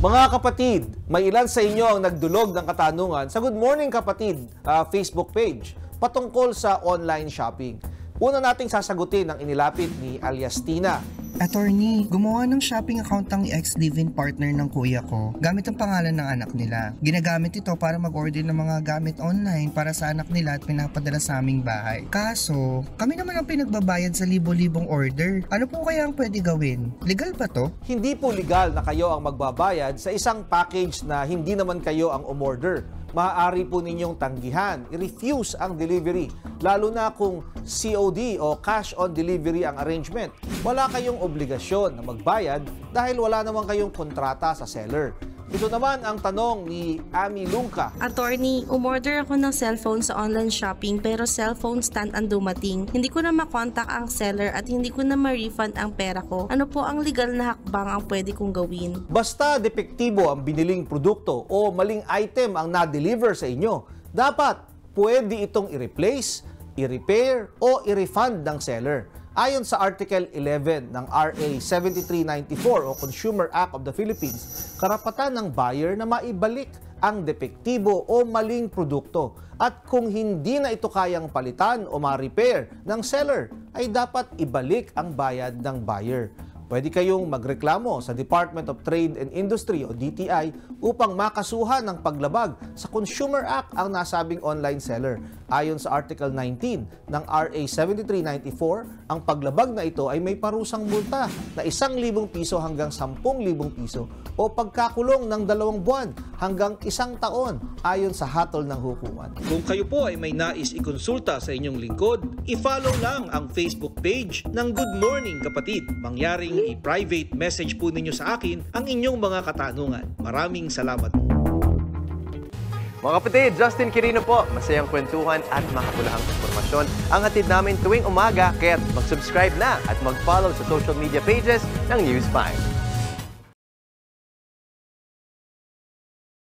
Mga kapatid, may ilan sa inyo ang nagdulog ng katanungan sa Good Morning Kapatid Facebook page patungkol sa online shopping. Una nating sasagutin ang inilapit ni alias Tina. Attorney, gumawa ng shopping account ang ex-live-in partner ng kuya ko gamit ang pangalan ng anak nila. Ginagamit ito para mag-order ng mga gamit online para sa anak nila at pinapadala sa aming bahay. Kaso, kami naman ang pinagbabayad sa libo-libong order. Ano po kaya ang pwede gawin? Legal ba to? Hindi po legal na kayo ang magbabayad sa isang package na hindi naman kayo ang umorder. Maaari po ninyong tanggihan, i-refuse ang delivery, lalo na kung COD o cash on delivery ang arrangement. Wala kayong obligasyon na magbayad dahil wala naman kayong kontrata sa seller. Ito naman ang tanong ni Ami Lungka. Attorney, umorder ako ng cellphone sa online shopping pero cellphone stand ang dumating. Hindi ko na makontak ang seller at hindi ko na ma-refund ang pera ko. Ano po ang legal na hakbang ang pwede kong gawin? Basta depektibo ang biniling produkto o maling item ang na-deliver sa inyo, dapat pwede itong i-replace, i-repair o i-refund ng seller. Ayon sa Article 11 ng RA 7394 o Consumer Act of the Philippines, karapatan ng buyer na maibalik ang depektibo o maling produkto. At kung hindi na ito kayang palitan o ma-repair ng seller, ay dapat ibalik ang bayad ng buyer. Pwede kayong magreklamo sa Department of Trade and Industry o DTI upang makasuhan ng paglabag sa Consumer Act ang nasabing online seller. Ayon sa Article 19 ng RA 7394, ang paglabag na ito ay may parusang multa na 1,000 piso hanggang 10,000 piso o pagkakulong ng 2 buwan hanggang 1 taon ayon sa hatol ng hukuman. Kung kayo po ay may nais ikonsulta sa inyong lingkod, i-follow lang ang Facebook page ng Good Morning Kapatid. Mangyaring i-private message po ninyo sa akin ang inyong mga katanungan. Maraming salamat po. Mga kapatid, Justin Quirino po. Masayang kwentuhan at makapulahang informasyon ang hatid namin tuwing umaga. Kaya't mag-subscribe na at mag-follow sa social media pages ng News 5.